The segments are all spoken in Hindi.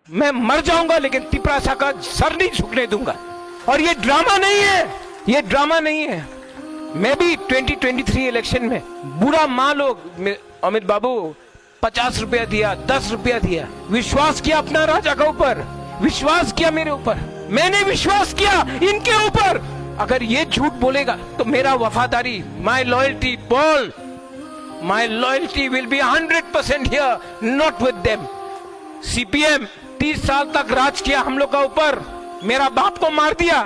मैं मर जाऊंगा लेकिन तिपरासा का सर नहीं झुकने दूंगा। और ये ड्रामा नहीं है, ये ड्रामा नहीं है। मैं भी 2023 इलेक्शन में बुरा मान लो अमित बाबू 50 रुपया दिया, 10 रुपया दिया, विश्वास किया अपना राजा के ऊपर, विश्वास किया मेरे ऊपर, मैंने विश्वास किया इनके ऊपर। अगर ये झूठ बोलेगा तो मेरा वफादारी, माई loyalty Paul, my loyalty will be 100% here, not with them. CPM 30 साल तक राज किया हम लोग का ऊपर, मेरा बाप को मार दिया,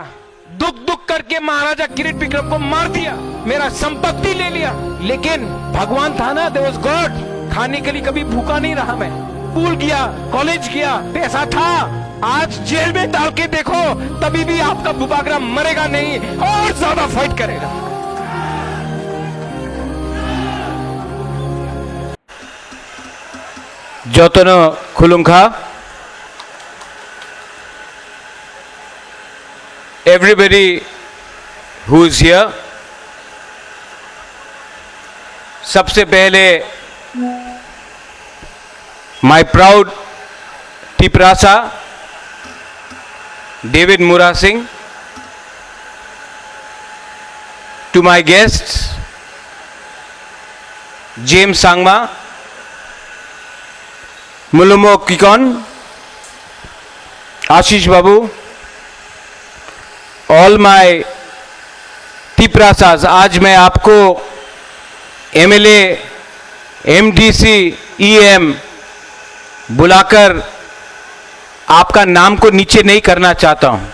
दुख दुख करके महाराजा किरीट विक्रम को मार दिया, मेरा संपत्ति ले लिया, लेकिन भगवान था ना, देयर वाज गॉड। खाने के लिए कभी भूखा नहीं रहा मैं, स्कूल गया, कॉलेज गया, पैसा था। आज जेल में डाल के देखो तभी भी आपका बुबागरा मरेगा नहीं, और ज्यादा फाइट करेगा। जोतनो खुलुंखा, everybody who is here, सबसे पहले my proud Tiprasa David Mura Singh, to my guests James Sangma, Mulumo Kikon, Ashish Babu, all my Tiprasas. आज मैं आपको एमएलए, एमडीसी, ईएम बुलाकर आपका नाम को नीचे नहीं करना चाहता हूं।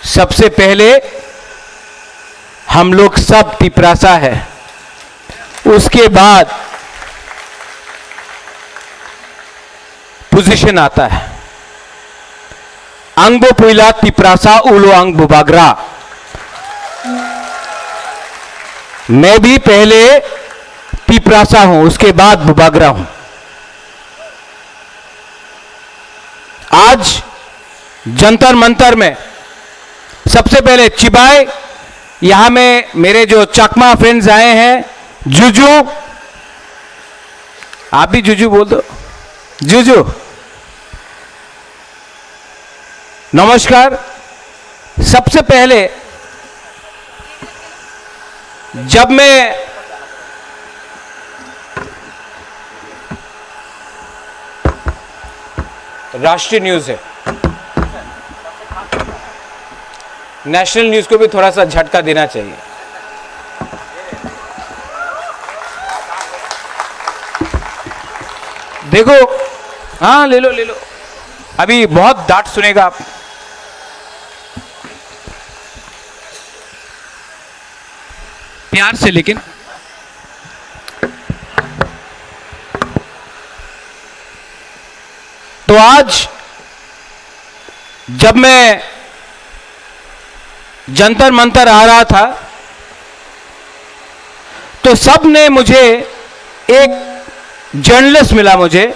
सबसे पहले हम लोग सब तिपरासा है, उसके बाद पोजीशन आता है। अंगबो पुइला तिपरासा उलो अंग बुबागरा। मैं भी पहले तिपरासा हूं, उसके बाद बुबागरा हूं। आज जंतर मंतर में सबसे पहले चिबाई, यहां में मेरे जो चकमा फ्रेंड्स आए हैं, जुजू, आप भी जुजू बोल दो, जुजू नमस्कार। सबसे पहले जब मैं राष्ट्रीय न्यूज है, नेशनल न्यूज को भी थोड़ा सा झटका देना चाहिए। देखो, हाँ ले लो ले लो, अभी बहुत डांट सुनेगा आप। प्यार से, लेकिन तो आज जब मैं जंतर मंतर आ रहा था तो सब ने मुझे, एक जर्नलिस्ट मिला मुझे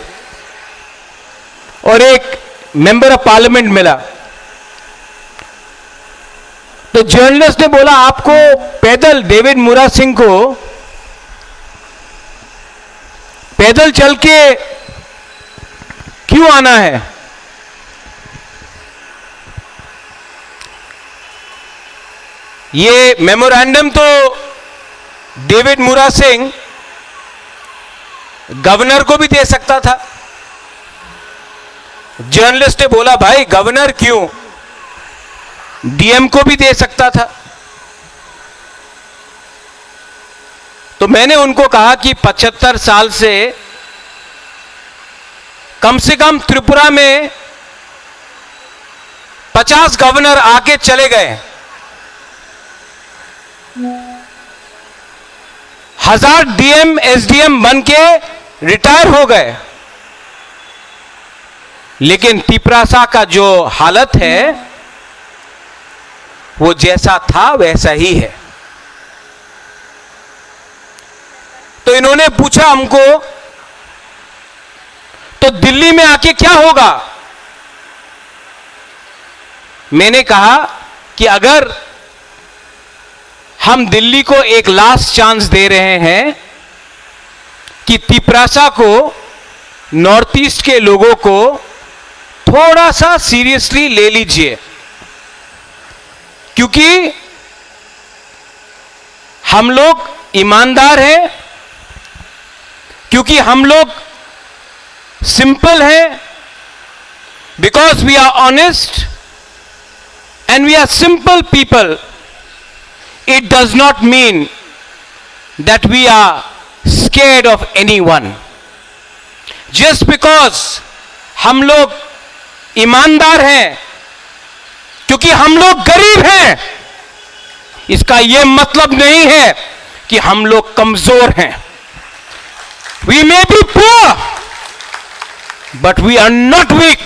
और एक मेंबर ऑफ पार्लियामेंट मिला। तो जर्नलिस्ट ने बोला आपको पैदल, डेविड मुरा सिंह को पैदल चल के क्यों आना है? ये मेमोरेंडम तो डेविड मुरा सिंह गवर्नर को भी दे सकता था। जर्नलिस्ट ने बोला भाई गवर्नर क्यों, डीएम को भी दे सकता था। तो मैंने उनको कहा कि 75 साल से कम त्रिपुरा में 50 गवर्नर आके चले गए, 1000 डीएम एसडीएम बन के रिटायर हो गए, लेकिन तिपरासा का जो हालत है वो जैसा था वैसा ही है। तो इन्होंने पूछा हमको तो दिल्ली में आके क्या होगा? मैंने कहा कि अगर हम दिल्ली को एक लास्ट चांस दे रहे हैं कि तिपरासा को नॉर्थ ईस्ट के लोगों को थोड़ा सा सीरियसली ले लीजिए, क्योंकि हम लोग ईमानदार हैं, क्योंकि हम लोग सिंपल हैं, because we are honest and we are simple people. It does not mean that we are scared of anyone. Just because हम लोग ईमानदार हैं, क्योंकि हम लोग गरीब हैं, इसका यह मतलब नहीं है कि हम लोग कमजोर हैं. We may be poor but we are not weak.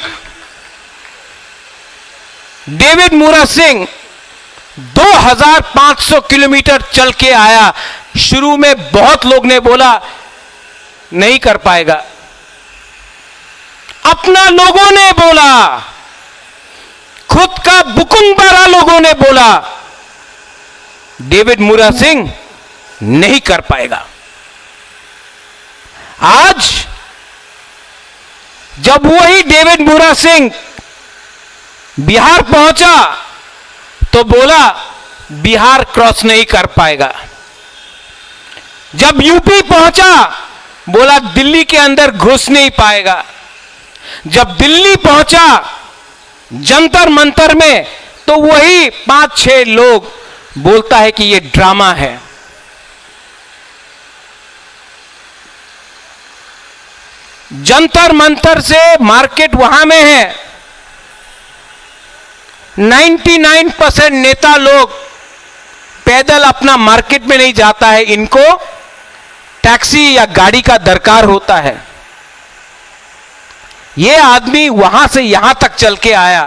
David मूरा सिंह 2500 किलोमीटर चल के आया. शुरू में बहुत लोग ने बोला नहीं कर पाएगा, अपना लोगों ने बोला, खुद का बुकुंबारा लोगों ने बोला डेविड मूरा सिंह नहीं कर पाएगा. आज जब वही डेविड मूरा सिंह बिहार पहुंचा तो बोला बिहार क्रॉस नहीं कर पाएगा. जब यूपी पहुंचा बोला दिल्ली के अंदर घुस नहीं पाएगा. जब दिल्ली पहुंचा जंतर मंतर में तो वही 5-6 लोग बोलता है कि यह ड्रामा है. जंतर मंतर से मार्केट वहां में है. 99% नेता लोग पैदल अपना मार्केट में नहीं जाता है, इनको टैक्सी या गाड़ी का दरकार होता है. यह आदमी वहां से यहां तक चल के आया.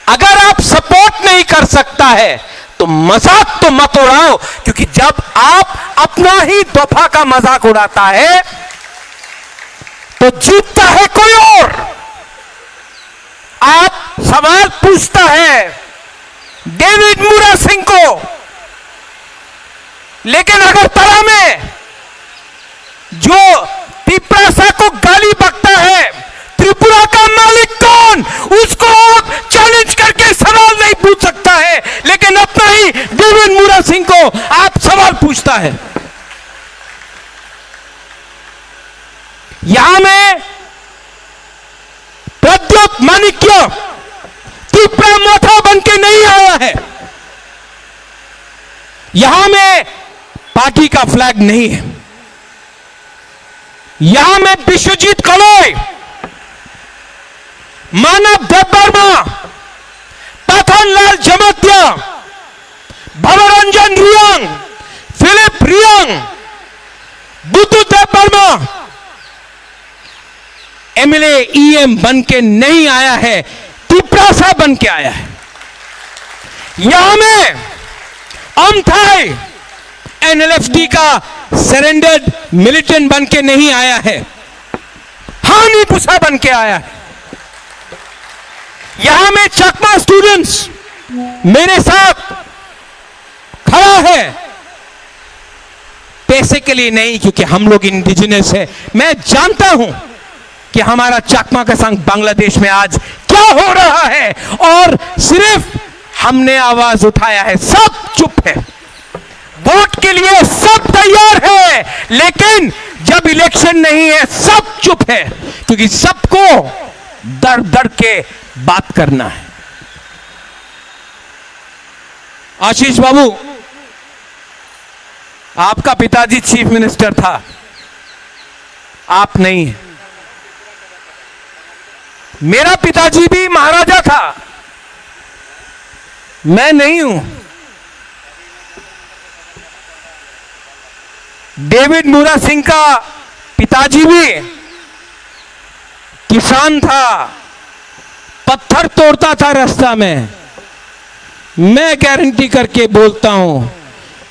अगर आप सपोर्ट नहीं कर सकता है तो मजाक तो मत उड़ाओ, क्योंकि जब आप अपना ही दफा का मजाक उड़ाता है तो जीतता है कोई और. आप सवाल पूछता है डेविड मूरा सिंह को, लेकिन अगर तरा में जो तिपरासा को गाली बकता है, त्रिपुरा का मालिक कौन, उसको चैलेंज करके सवाल नहीं पूछ सकता है, लेकिन अपना ही डेविड मूरा सिंह को आप सवाल पूछता है. यहां में प्रद्योत माणिक्य त्रिपुरा मोथा बन के नहीं आया है. यहां में पार्टी का फ्लैग नहीं है. यहां में विश्वजीत कलोई, मानव देववर्मा, पथनलाल जमत्या, भवरंजन रियांग, फिलिप रियांग, बुद्धू देववर्मा एमएलए ईएम बन के नहीं आया है, तिपरासा बन के आया है. यहां में अमथाई एनएलएफटी का सरेंडर्ड मिलिटेंट बन के नहीं आया है, हानि पुसा बन के आया है. यहां में चकमा स्टूडेंट्स मेरे साथ खड़ा है, पैसे के लिए नहीं, क्योंकि हम लोग इंडिजिनस है. मैं जानता हूं कि हमारा चकमा का संघ बांग्लादेश में आज क्या हो रहा है, और सिर्फ हमने आवाज उठाया है. सब चुप है, वोट के लिए सब तैयार है, लेकिन जब इलेक्शन नहीं है सब चुप है, क्योंकि सबको डर डर के बात करना है. आशीष बाबू, आपका पिताजी चीफ मिनिस्टर था, आप नहीं है. मेरा पिताजी भी महाराजा था, मैं नहीं हूं. डेविड मूरा सिंह का पिताजी भी किसान था, पत्थर तोड़ता था रास्ता में. मैं गारंटी करके बोलता हूं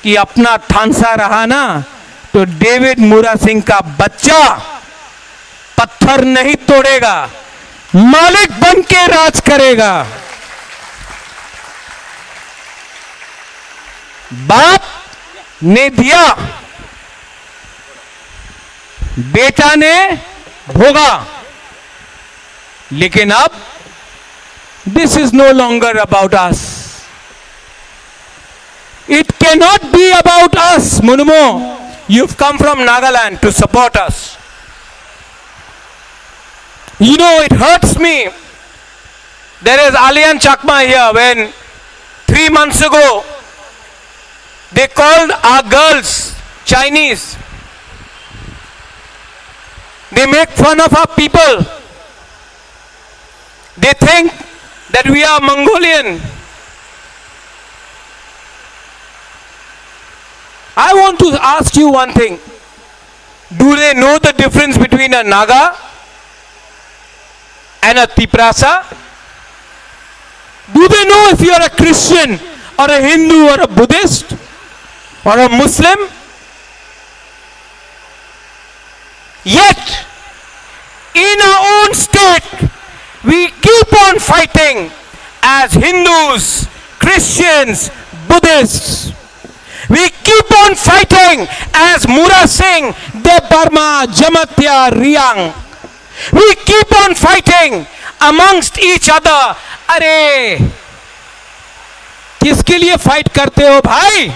कि अपना थानसा रहा ना तो डेविड मूरा सिंह का बच्चा पत्थर नहीं तोड़ेगा, मालिक बन के राज करेगा. बाप ने दिया, बेटा ने भोगा. लेकिन अब this is no longer about us. It can not be about us. Munmo, you've come from Nagaland to support us. You know, it hurts me. There is Alian Chakma here. When 3 months ago they called our girls Chinese, they make fun of our people. They think that we are Mongolian. I want to ask you one thing. Do they know the difference between a Naga and a Tiprasa? Do they know if you are a Christian or a Hindu or a Buddhist or a Muslim? Yet, in our own state, we keep on fighting as Hindus, Christians, Buddhists. We keep on fighting as Mura Singh, Debarma, Jamatya, Riang. We keep on fighting amongst each other. अरे किसके लिए फाइट करते हो भाई?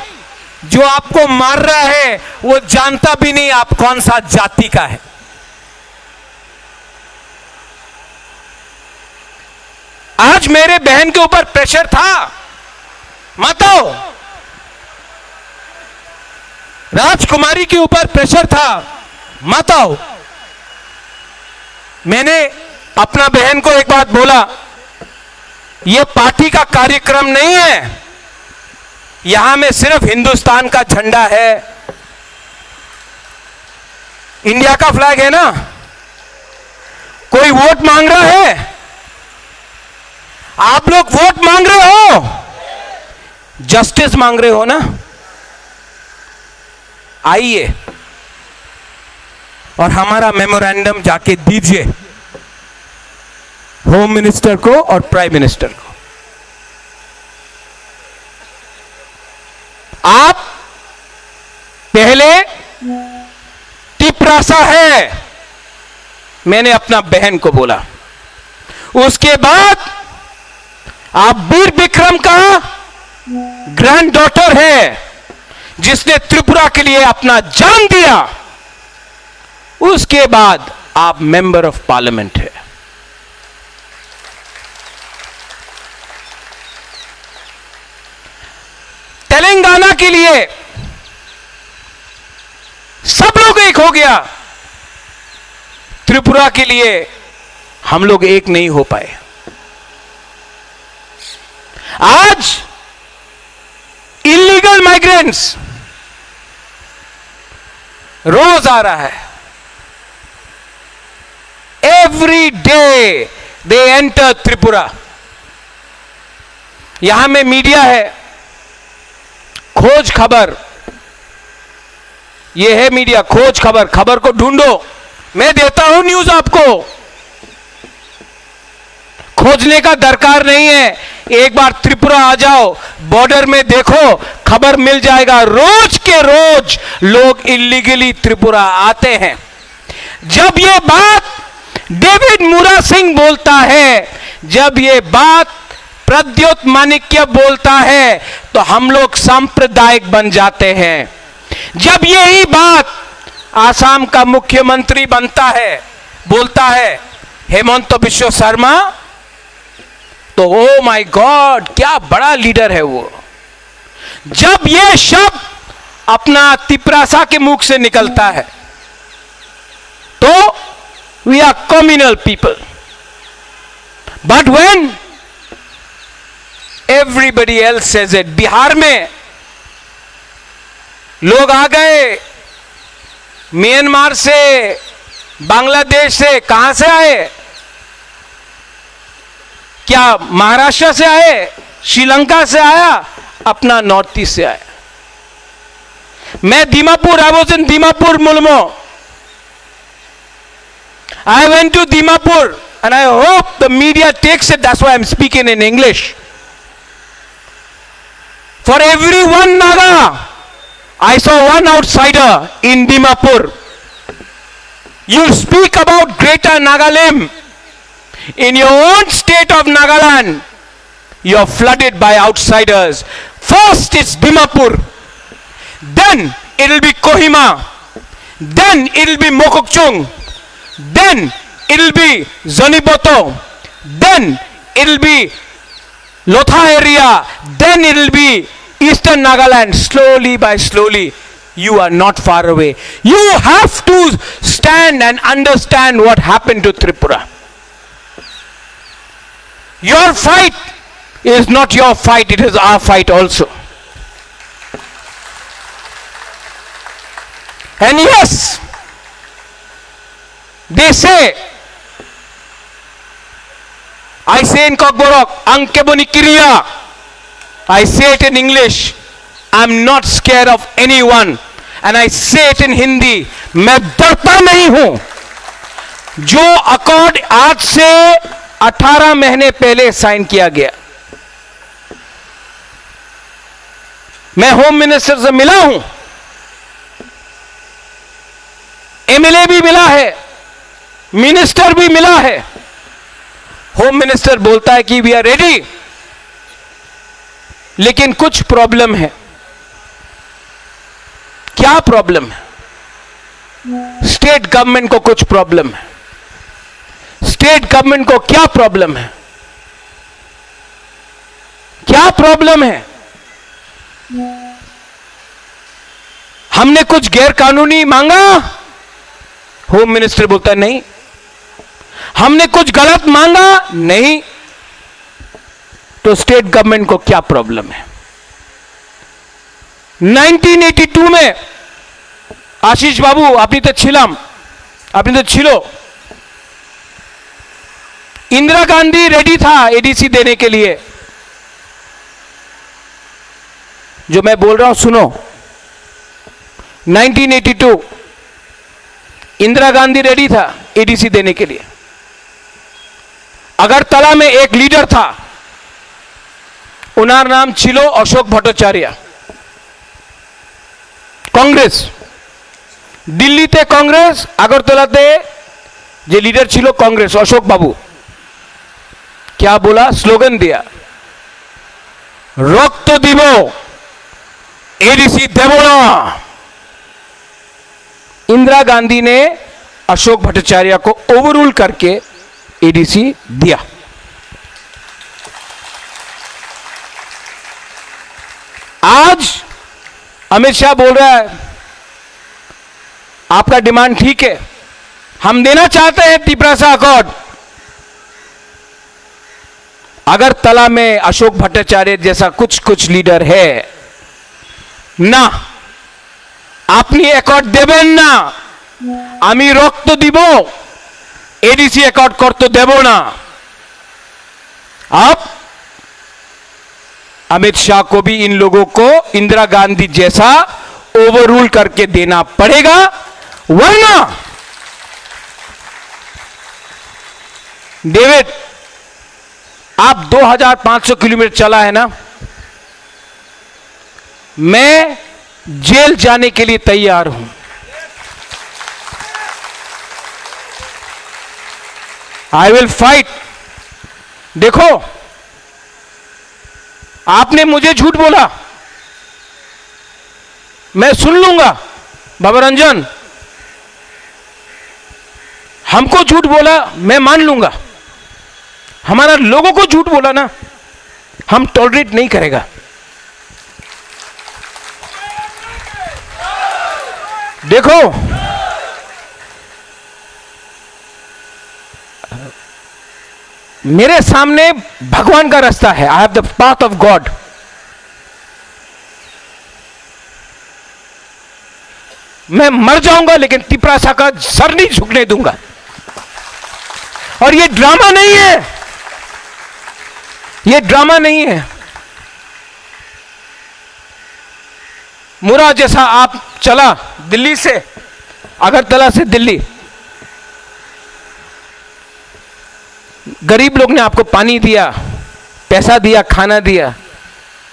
जो आपको मार रहा है वो जानता भी नहीं आप कौन सा जाति का है. आज मेरे बहन के ऊपर प्रेशर था, माताओं, राजकुमारी के ऊपर प्रेशर था, माताओं. मैंने अपना बहन को एक बात बोला, यह पार्टी का कार्यक्रम नहीं है, यहां में सिर्फ हिंदुस्तान का झंडा है, इंडिया का फ्लैग है ना. कोई वोट मांग रहा है? आप लोग वोट मांग रहे हो, जस्टिस मांग रहे हो ना. आइए और हमारा मेमोरेंडम जाके दीजिए होम मिनिस्टर को और प्राइम मिनिस्टर को. आप पहले तिपरासा है, मैंने अपना बहन को बोला. उसके बाद आप वीर विक्रम का ग्रैंड डॉटर है जिसने त्रिपुरा के लिए अपना जान दिया. उसके बाद आप मेंबर ऑफ पार्लियामेंट है. तेलंगाना के लिए सब लोग एक हो गया, त्रिपुरा के लिए हम लोग एक नहीं हो पाए. आज इलीगल माइग्रेंट्स रोज आ रहा है. Every day they enter Tripura. यहां में मीडिया है, खोज खबर, यह है मीडिया, खोज खबर. खबर को ढूंढो, मैं देता हूं न्यूज आपको. खोजने का दरकार नहीं है, एक बार त्रिपुरा आ जाओ, बॉर्डर में देखो, खबर मिल जाएगा. रोज के रोज लोग इलीगली त्रिपुरा आते हैं. जब ये बात डेविड मुरा सिंह बोलता है, जब ये बात प्रद्योत माणिक्य बोलता है, तो हम लोग सांप्रदायिक बन जाते हैं. जब यही बात आसाम का मुख्यमंत्री बनता है, बोलता है, हेमंत बिश्व शर्मा, तो ओ माय गॉड, क्या बड़ा लीडर है वो. जब ये शब्द अपना तिपरासा के मुख से निकलता है तो we are communal people. But when everybody else says it. Bihar में लोग आ गए, म्यांमार से, बांग्लादेश से, कहां से आए? क्या महाराष्ट्र से आए, श्रीलंका से आया, अपना नॉर्थ ईस्ट से आया. मैं Dimapur, I was in Dimapur, Mulmo. I went to Dimapur and I hope the media takes it. That's why I'm speaking in English. For every one Naga, I saw one outsider in Dimapur. You speak about Greater Nagaland. In your own state of Nagaland, you are flooded by outsiders. First it's Dimapur, then it will be Kohima, then it will be Mokokchung, then it will be Zoniboto, then it will be Lotha area, then it will be Eastern Nagaland. Slowly by slowly, you are not far away. You have to stand and understand what happened to Tripura. Your fight is not your fight, it is our fight also. And yes, they say, I say in Kokborok, Ankeboni Kiriya. I say it in English. I'm not scared of anyone. And I say it in Hindi. मैं डरता नहीं हूं. जो अकॉर्ड आज से 18 महीने पहले साइन किया गया, मैं होम मिनिस्टर से मिला हूं, एमएलए भी मिला है, मिनिस्टर भी मिला है. होम मिनिस्टर बोलता है कि वी आर रेडी, लेकिन कुछ प्रॉब्लम है. क्या प्रॉब्लम है? स्टेट गवर्नमेंट को कुछ प्रॉब्लम है. स्टेट गवर्नमेंट को क्या प्रॉब्लम है? क्या प्रॉब्लम है? हमने कुछ गैर कानूनी मांगा? होम मिनिस्टर बोलता है नहीं. हमने कुछ गलत मांगा? नहीं. तो स्टेट गवर्नमेंट को क्या प्रॉब्लम है? 1982 में आशीष बाबू अपनी तो छिलाम, अपनी तो छिलो, इंदिरा गांधी रेडी था एडीसी देने के लिए. जो मैं बोल रहा हूं सुनो. 1982 इंदिरा गांधी रेडी था एडीसी देने के लिए. अगरतला में एक लीडर था, उनार नाम छिलो अशोक भट्टाचार्य. कांग्रेस दिल्ली ते कांग्रेस, अगरतलाते जे लीडर छिलो कांग्रेस अशोक बाबू. क्या बोला? स्लोगन दिया, रक्त दिब एडीसी देव ना. इंदिरा गांधी ने अशोक भट्टाचार्य को ओवररूल करके एडीसी दिया. आज अमित शाह बोल रहा है आपका डिमांड ठीक है, हम देना चाहते हैं तिपरासा अकॉर्ड. अगर तला में अशोक भट्टाचार्य जैसा कुछ लीडर है ना, আপনি অ্যাকর্ড দেবেন না, আমি রক্ত দিব, एडीसी अकॉर्ड कर तो देव ना. अब अमित शाह को भी इन लोगों को इंदिरा गांधी जैसा ओवररूल करके देना पड़ेगा, वरना डेविड आप 2500 किलोमीटर चला है ना, मैं जेल जाने के लिए तैयार हूं. I will fight. देखो, आपने मुझे झूठ बोला, मैं सुन लूंगा. बाबा रंजन हमको झूठ बोला, मैं मान लूंगा. हमारा लोगों को झूठ बोला ना, हम टॉलरेट नहीं करेगा. देखो, मेरे सामने भगवान का रास्ता है. I have the path of God. मैं मर जाऊंगा लेकिन तिपरासा का सर नहीं झुकने दूंगा. और ये ड्रामा नहीं है, ये ड्रामा नहीं है. मुरा जैसा आप चला दिल्ली से, अगरतला से दिल्ली, गरीब लोग ने आपको पानी दिया, पैसा दिया, खाना दिया.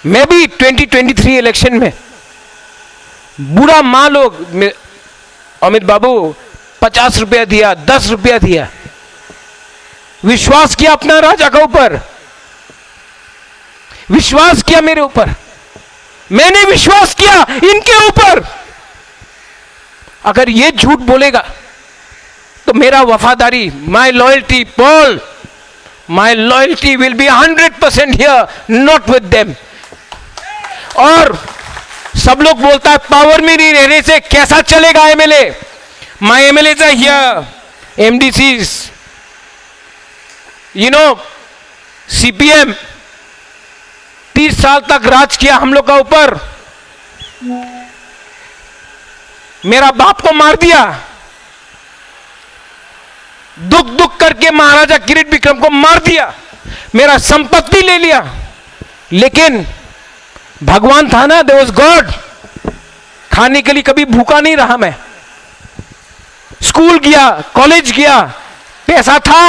मैं भी 2023 इलेक्शन में बुरा माँ लोग, अमित बाबू 50 रुपया दिया, 10 रुपया दिया. विश्वास किया अपना राजा के ऊपर, विश्वास किया मेरे ऊपर, मैंने विश्वास किया इनके ऊपर। अगर ये झूठ बोलेगा तो मेरा वफादारी, माई loyalty Paul, my loyalty will be 100% here, not with them. और सब लोग बोलता है पावर में नहीं रहने से कैसा चलेगा MLA. My MLA are here, MDCs, you know, CPM 30 साल तक राज किया हम लोग का ऊपर, मेरा बाप को मार दिया, दुख दुख करके महाराजा किरीट विक्रम को मार दिया, मेरा संपत्ति ले लिया, लेकिन भगवान था ना, देयर वाज गॉड। खाने के लिए कभी भूखा नहीं रहा मैं, स्कूल गया, कॉलेज गया, पैसा था।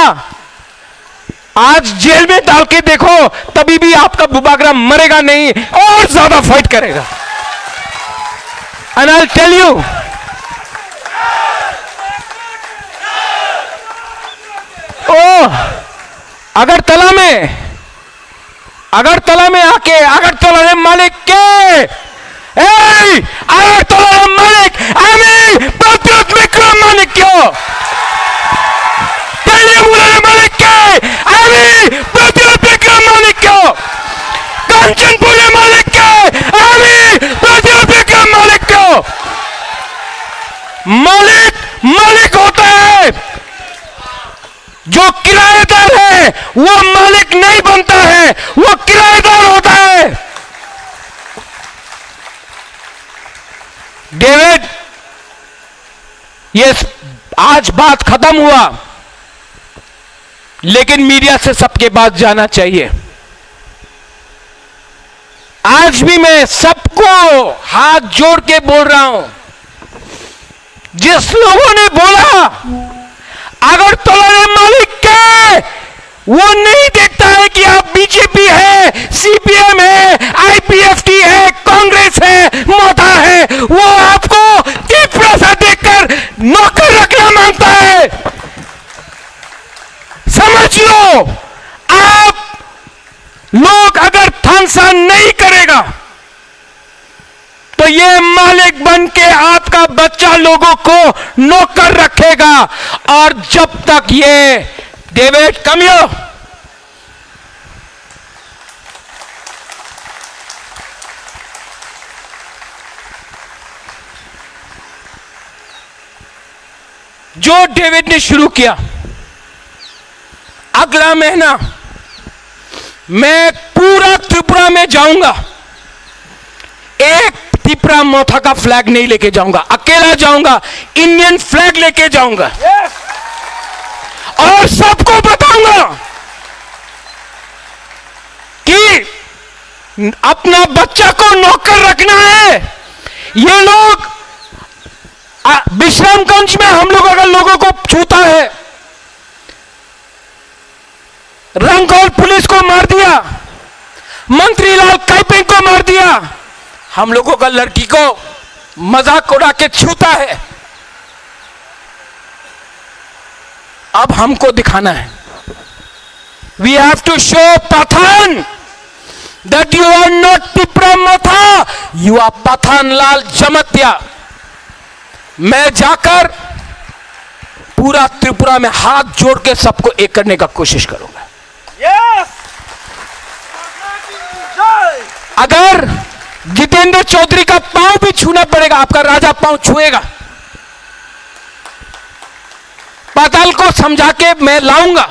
आज जेल में डाल के देखो तभी भी आपका बुबागरा मरेगा नहीं, और ज्यादा फाइट करेगा। And I will tell you, Agartala में आके, अगरतला मालिक के, अगरतला मालिक আমি প্রতিরোধ বিক্রম মালিক क्यों मालिक के, আমি প্রতিরোধ বিক্রম মালিক क्यों कंचनपुर मालिक के, আমি প্রতিরোধ বিক্রम मालिक क्यों। मालिक मालिक होता है, जो किराएदार है वो मालिक नहीं बनता है, वो किराएदार होता है। डेविड, ये आज बात खत्म हुआ, लेकिन मीडिया से सबके पास जाना चाहिए। आज भी मैं सबको हाथ जोड़ के बोल रहा हूं, जिस लोगों ने बोला अगरतला मालिक के, वो नहीं देखता है कि आप बीजेपी है, सीपीएम है, आईपीएफटी है, कांग्रेस है, मोटा है, वो आपको तीव्र सा देखकर नौकर रखना मांगता है। समझ लो, आप लोग अगर थानसा नहीं करेगा तो ये मालिक बन के आपका बच्चा लोगों को नौकर रखेगा। और जब तक ये डेविड कमियो, जो डेविड ने शुरू किया, अगला महीना मैं पूरा त्रिपुरा में जाऊंगा, एक त्रिपुरा मोथा का फ्लैग नहीं लेके जाऊंगा, अकेला जाऊंगा, इंडियन फ्लैग लेके जाऊंगा। और सबको बताऊंगा कि अपना बच्चा को नौकर रखना है। ये लोग विश्रामगंज में हम लोग अगर लोगों को छूता है, रंगौल पुलिस को मार दिया, मंत्री लाल काइपिंग को मार दिया, हम लोगों का लड़की को मजाक उड़ा के छूता है। अब हमको दिखाना है, we have to show Pathan that you are not Tripura Motha, you are Pathan Lal Jamatia. मैं जाकर पूरा त्रिपुरा में हाथ जोड़ के सबको एक करने का कोशिश करूंगा। अगर जितेंद्र चौधरी का पांव भी छूना पड़ेगा, आपका राजा पांव छुएगा, पाताल को समझा के मैं लाऊंगा।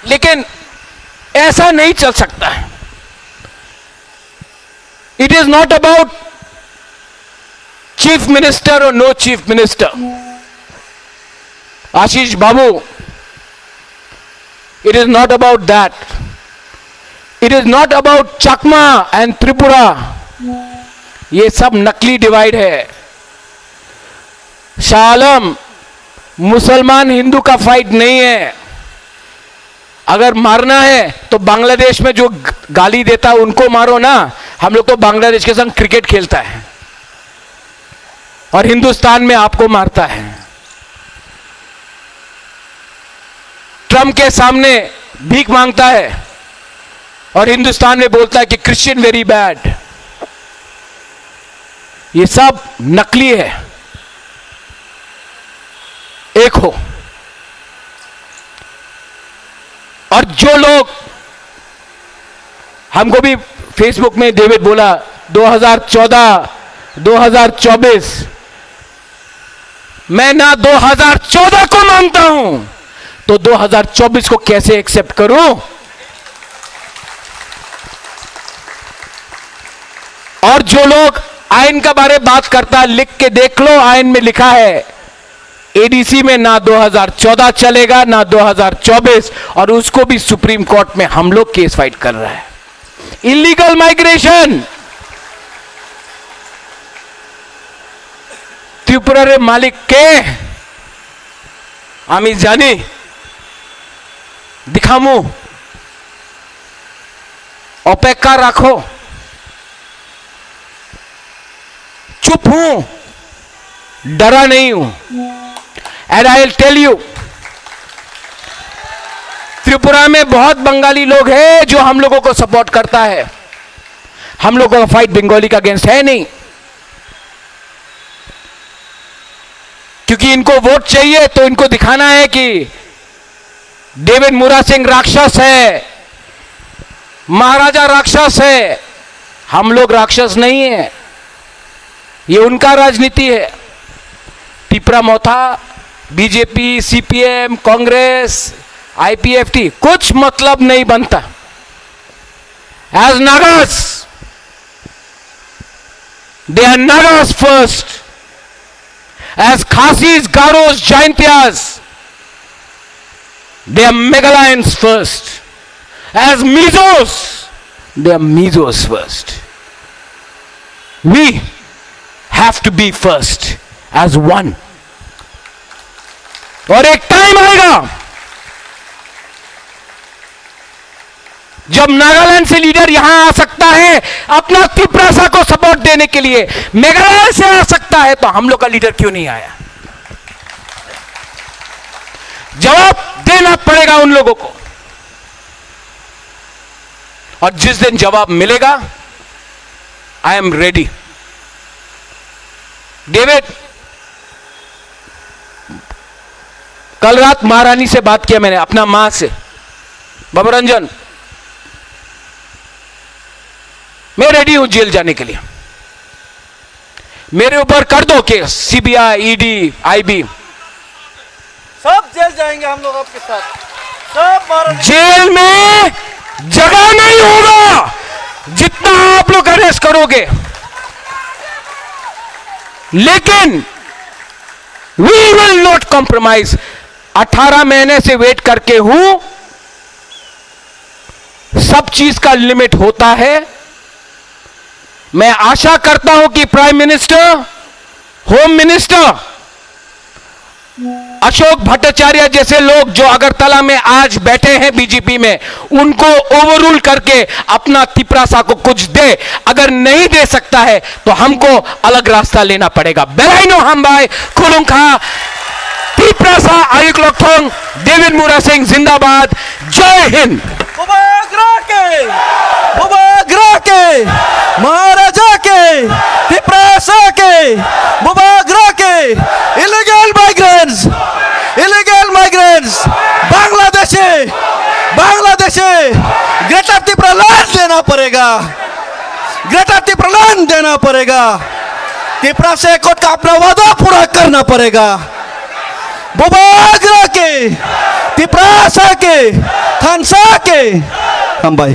लेकिन ऐसा नहीं चल सकता है। It is not about chief minister और no chief minister. Ashish Babu, it is not about that. It is not about Chakma and Tripura. ये सब नकली डिवाइड है। शाह आलम, मुसलमान हिंदू का फाइट नहीं है। अगर मारना है तो बांग्लादेश में जो गाली देता है उनको मारो ना। हम लोग तो बांग्लादेश के संग क्रिकेट खेलता है और हिंदुस्तान में आपको मारता है। ट्रम्प के सामने भीख मांगता है और हिंदुस्तान में बोलता है कि क्रिश्चियन वेरी बैड। ये सब नकली है। एक हो। और जो लोग हमको भी फेसबुक में डेविड बोला 2014 2024, मैं ना 2014 को मानता हूं तो 2024 को कैसे एक्सेप्ट करूं? और जो लोग आयन का बारे में बात करता है, लिख के देख लो, आयन में लिखा है एडीसी में ना 2014 चलेगा ना 2024, और उसको भी सुप्रीम कोर्ट में हम लोग केस फाइट कर रहा है। इलीगल माइग्रेशन, त्रिपुरा मालिक के आमी जानी दिखामू, अपेक्षा रखो, चुप हूं, डरा नहीं हूं। And I will tell you, Tripura में बहुत बंगाली लोग हैं जो हम लोगों को सपोर्ट करता है। हम लोगों का फाइट बंगाली का अगेंस्ट है नहीं, क्योंकि इनको वोट चाहिए तो इनको दिखाना है कि डेविड मुरा सिंह राक्षस है, महाराजा राक्षस है। हम लोग राक्षस नहीं है, ये उनका राजनीति है। Tipra Motha, BJP, CPM, Congress, IPFT कुछ मतलब नहीं बनता। As Nagas, they are Nagas first. As Khasis, Garos, Jaintias, they are Meghalayans first. As Mizos, they are Mizos first. We have to be first as one. और एक टाइम आएगा जब नागालैंड से लीडर यहां आ सकता है अपना त्रिपुरा को सपोर्ट देने के लिए, मेघालय से आ सकता है, तो हम लोग का लीडर क्यों नहीं आया? जवाब देना पड़ेगा उन लोगों को। और जिस दिन जवाब मिलेगा, आई एम रेडी। डेविड, कल रात महारानी से बात किया मैंने, अपना मां से, बाबा रंजन, मैं रेडी हूं जेल जाने के लिए, मेरे ऊपर कर दो केस, सीबीआई, ईडी, आईबी, सब जेल जाएंगे हम लोग आपके साथ। सब जेल में जगह नहीं होगा जितना आप लोग अरेस्ट करोगे, लेकिन वी विल नॉट कॉम्प्रोमाइज। 18 महीने से वेट करके हूं, सब चीज का लिमिट होता है। मैं आशा करता हूं कि prime minister, home minister Ashok Bhattacharya जैसे लोग जो अगरतला में आज बैठे हैं बीजेपी में, उनको ओवररूल करके अपना त्रिपुरा को कुछ दे। अगर नहीं दे सकता है तो हमको अलग रास्ता लेना पड़ेगा। बेलाइनो हम भाई खुलुंखा त्रिपुरा आयुक लोकथोंग, डेविड मुरा सिंह जिंदाबाद, जय हिंद। महाराजा के, त्रिपुरा के, बुबाग्रा के इलीगल माइग्रेंट्स बांग्लादेशे ग्रेटर त्रिपुरा लैंड देना पड़ेगा, ग्रेटर त्रिपुरा लैंड देना पड़ेगा। त्रिपुरा से कोर्ट का अपना वादा पूरा करना पड़ेगा। बुबाग्रा के, त्रिपुरा के, थानसा के हम भाई